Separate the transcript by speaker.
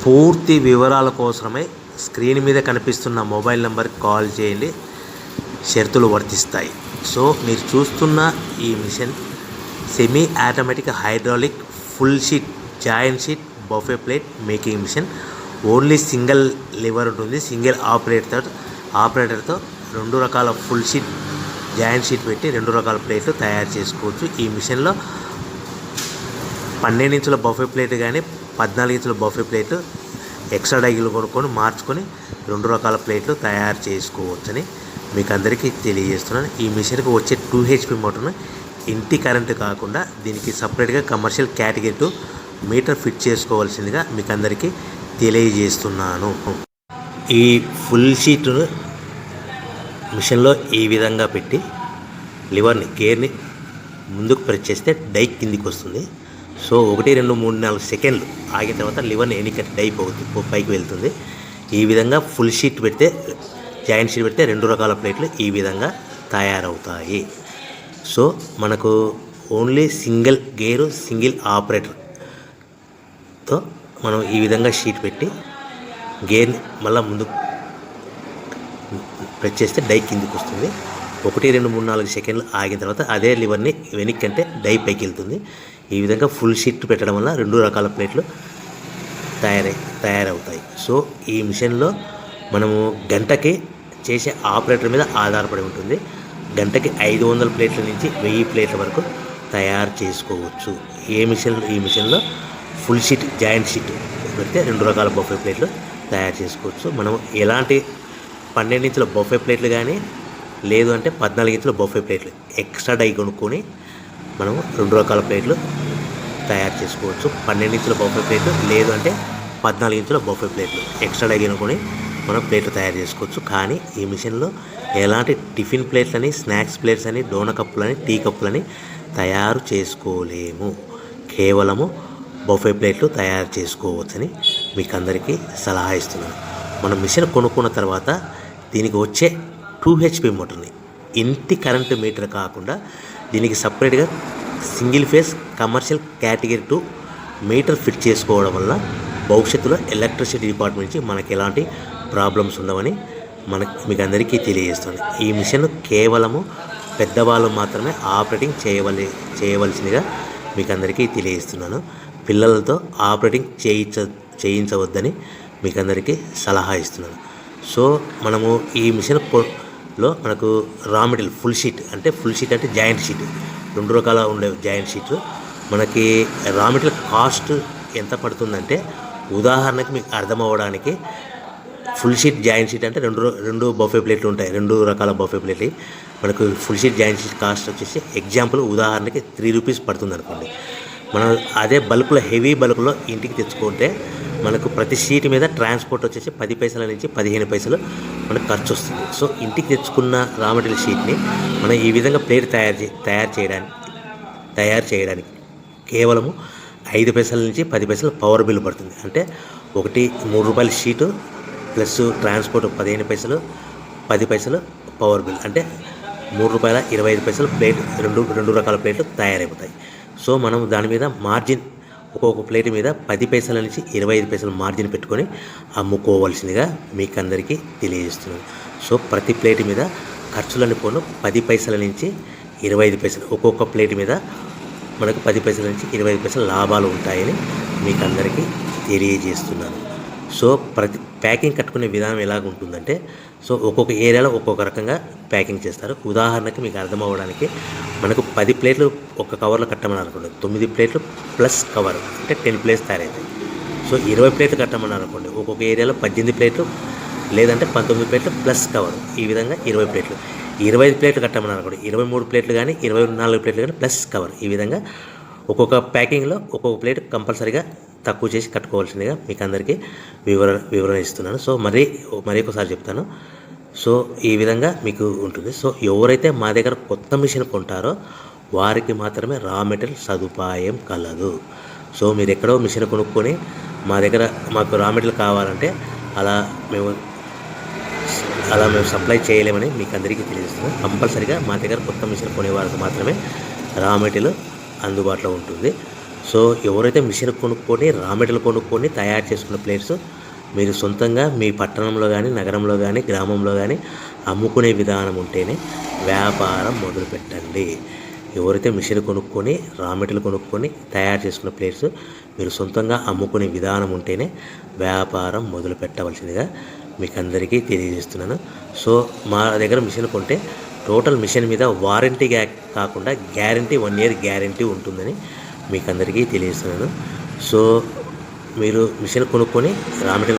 Speaker 1: పూర్తి వివరాల కోసమే స్క్రీన్ మీద కనిపిస్తున్న మొబైల్ నెంబర్కి కాల్ చేయండి. షరతులు వర్తిస్తాయి. సో మీరు చూస్తున్న ఈ machine semi automatic hydraulic full sheet joint sheet buffet plate making machine. Only single lever ఉంటుంది. సింగిల్ ఆపరేటర్తో 2 రకాల ఫుల్ షీట్ జాయింట్ షీట్ పెట్టి 2 రకాల ప్లేట్లు తయారు చేసుకోవచ్చు. ఈ మిషన్లో 12 ఇంచుల బఫే ప్లేట్ కానీ 14 ఇంచుల బఫే ప్లేట్లు ఎక్స్ట్రా డైలు కొనుక్కొని మార్చుకొని 2 రకాల ప్లేట్లు తయారు చేసుకోవచ్చని మీకు అందరికీ తెలియజేస్తున్నాను. ఈ మిషన్కి వచ్చే 2 HP మోటార్ను ఇంటి కరెంటు కాకుండా దీనికి సపరేట్గా కమర్షియల్ కేటగిరీ 2 మీటర్ ఫిట్ చేసుకోవాల్సిందిగా మీకు అందరికీ తెలియజేస్తున్నాను. ఈ ఫుల్ షీట్ను మిషన్లో ఈ విధంగా పెట్టి లివర్ని గేర్ని ముందుకు ప్రెస్ చేస్తే డై కిందికి వస్తుంది. సో 1 2 3 4 సెకండ్లు ఆగిన తర్వాత లివర్ని ఎన్నిక డై పైకి వెళ్తుంది. ఈ విధంగా ఫుల్ షీట్ పెడితే జాయింట్ షీట్ పెడితే 2 రకాల ప్లేట్లు ఈ విధంగా తయారవుతాయి. సో మనకు ఓన్లీ సింగిల్ గేరు సింగిల్ ఆపరేటర్తో మనం ఈ విధంగా షీట్ పెట్టి గేర్ని మళ్ళీ ముందుకు ప్రెస్ చేస్తే డై కిందికి వస్తుంది. 1 2 3 4 సెకండ్లు ఆగిన తర్వాత అదే లివర్ని వెనక్కి అంటే డై పైకి వెళ్తుంది. ఈ విధంగా ఫుల్ షీట్ పెట్టడం వల్ల 2 రకాల ప్లేట్లు తయారవుతాయి. సో ఈ మిషన్లో మనము గంటకి చేసే ఆపరేటర్ మీద ఆధారపడి ఉంటుంది. గంటకి 500 ప్లేట్ల నుంచి 1000 ప్లేట్ల వరకు తయారు చేసుకోవచ్చు. ఈ మిషన్లో ఫుల్ షీట్ జాయింట్ షీట్ పెడితే 2 రకాల బఫే ప్లేట్లు తయారు చేసుకోవచ్చు. మనం ఎలాంటి 12 ఇంచుల బఫే ప్లేట్లు కానీ లేదు అంటే 14 ఇంచుల బఫే ప్లేట్లు ఎక్స్ట్రా డై కొనుక్కొని మనం 2 రకాల ప్లేట్లు తయారు చేసుకోవచ్చు. 12 ఇంచుల బఫే ప్లేట్లు లేదు అంటే 14 ఇంచుల బఫే ప్లేట్లు ఎక్స్ట్రా డై కొనుక్కొని మనం ప్లేట్లు తయారు చేసుకోవచ్చు. కానీ ఈ మిషన్లో ఎలాంటి టిఫిన్ ప్లేట్లని స్నాక్స్ ప్లేట్స్ అని డోన కప్పులని టీ కప్పులని తయారు చేసుకోలేము. కేవలము బఫే ప్లేట్లు తయారు చేసుకోవచ్చని మీకు అందరికీ సలహా ఇస్తున్నాను. మనం మిషన్ కొనుక్కున్న తర్వాత దీనికి వచ్చే 2 HP మోటార్ని ఇంటి కరెంటు మీటర్ కాకుండా దీనికి సపరేట్గా single phase commercial category 2 metre fit చేసుకోవడం వల్ల భవిష్యత్తులో ఎలక్ట్రిసిటీ డిపార్ట్మెంట్ నుంచి మనకి ఎలాంటి ప్రాబ్లమ్స్ ఉండవని మీకు అందరికీ తెలియజేస్తుంది. ఈ మిషన్ కేవలము పెద్దవాళ్ళు మాత్రమే ఆపరేటింగ్ చేయవలసిందిగా మీకు అందరికీ తెలియజేస్తున్నాను. పిల్లలతో ఆపరేటింగ్ చేయించవద్దని మీకు అందరికీ సలహా ఇస్తున్నాను. సో మనము ఈ మిషన్లో మనకు రా మెటీరియల్ ఫుల్ షీట్ అంటే జాయింట్ షీట్ 2 రకాల ఉండే జాయింట్ షీట్ మనకి రా మెటీరియల్ కాస్ట్ ఎంత పడుతుందంటే ఉదాహరణకి మీకు అర్థం అవ్వడానికి ఫుల్ షీట్ జాయింట్ షీట్ అంటే 2 బఫే ప్లేట్లు ఉంటాయి. 2 రకాల బఫే ప్లేట్లు మనకు full sheet joint sheet cost వచ్చేసి ఎగ్జాంపుల్ ఉదాహరణకి 3 రూపీస్ పడుతుంది అనుకోండి. మనం అదే బల్క్లో హెవీ బల్క్లో ఇంటికి తెచ్చుకుంటే మనకు ప్రతి షీట్ మీద ట్రాన్స్పోర్ట్ వచ్చేసి 10 పైసల నుంచి 15 పైసలు మనకు ఖర్చు వస్తుంది. సో ఇంటికి తెచ్చుకున్న రా మెటీరియల్ షీట్ని మనం ఈ విధంగా ప్లేట్ తయారు చేయడానికి కేవలము 5 పైసల నుంచి 10 పైసలు పవర్ బిల్ పడుతుంది. అంటే 3 రూపాయల షీటు ప్లస్ ట్రాన్స్పోర్ట్ 15 పైసలు 10 పైసలు పవర్ బిల్ అంటే 3 రూపాయల 25 పైసలు ప్లేట్ 2 రకాల ప్లేట్లు తయారైపోతాయి. సో మనం దాని మీద మార్జిన్ ఒక్కొక్క ప్లేట్ మీద 10 పైసల నుంచి 25 పైసలు మార్జిన్ పెట్టుకొని అమ్ముకోవాల్సిందిగా మీకు అందరికీ తెలియజేస్తున్నాను. సో ప్రతి ప్లేట్ మీద ఖర్చులని పోను 10 పైసల నుంచి 25 పైసలు ఒక్కొక్క ప్లేట్ మీద మనకు 10 పైసల నుంచి 25 పైసలు లాభాలు ఉంటాయని మీకు అందరికీ తెలియజేస్తున్నాను. సో ప్రతి ప్యాకింగ్ కట్టుకునే విధానం ఎలాగ ఉంటుందంటే సో ఒక్కొక్క ఏరియాలో ఒక్కొక్క రకంగా ప్యాకింగ్ చేస్తారు. ఉదాహరణకి మీకు అర్థం అవ్వడానికి మనకు 10 ప్లేట్లు ఒక కవర్లో కట్టమని అనుకోండి, 9 ప్లేట్లు ప్లస్ కవర్ అంటే 10 ప్లేట్స్ తయారవుతాయి. సో 20 ప్లేట్లు కట్టమని అనుకోండి, ఒక్కొక్క ఏరియాలో 18 ప్లేట్లు లేదంటే 19 ప్లేట్లు ప్లస్ కవర్ ఈ విధంగా 20 ప్లేట్లు. 25 ప్లేట్లు కట్టమని అనుకోండి, 23 ప్లేట్లు కానీ 24 ప్లేట్లు కానీ ప్లస్ కవర్ ఈ విధంగా ఒక్కొక్క ప్యాకింగ్లో ఒక్కొక్క ప్లేట్ కంపల్సరీగా తక్కువ చేసి కట్టుకోవాల్సిందిగా మీకు అందరికీ వివరణ ఇస్తున్నాను. సో మరి ఒకసారి చెప్తాను. సో ఈ విధంగా మీకు ఉంటుంది. సో ఎవరైతే మా దగ్గర కొత్త మిషన్ కొంటారో వారికి మాత్రమే రా మెటీరియల్ సదుపాయం కలదు. సో మీరు ఎక్కడో మిషన్ కొనుక్కొని మాకు రా మెటీరియల్ కావాలంటే అలా మేము సప్లై చేయలేమని మీకు అందరికీ తెలియజేస్తున్నాం. కంపల్సరీగా మా దగ్గర కొత్త మిషన్ కొనే వారికి మాత్రమే రా మెటీరియల్ అందుబాటులో ఉంటుంది. సో ఎవరైతే మిషన్ కొనుక్కొని రా మెటీరియల్ కొనుక్కొని తయారు చేసుకున్న ప్లేట్స్ మీరు సొంతంగా మీ పట్టణంలో కానీ నగరంలో కానీ గ్రామంలో కానీ అమ్ముకునే విధానం ఉంటేనే వ్యాపారం మొదలుపెట్టండి. ఎవరైతే మిషన్ కొనుక్కొని రా మెటీరియల్ కొనుక్కొని తయారు చేసుకున్న ప్లేట్స్ మీరు సొంతంగా అమ్ముకునే విధానం ఉంటేనే వ్యాపారం మొదలు పెట్టవలసిందిగా మీకు అందరికీ తెలియజేస్తున్నాను. సో మా దగ్గర మిషన్ కొంటే టోటల్ మిషన్ మీద వారంటీ కాకుండా గ్యారంటీ 1 year గ్యారంటీ ఉంటుందని మీకు అందరికీ తెలియజేస్తున్నాను. సో మీరు మిషన్ కొనుక్కొని రా మెటీరియల్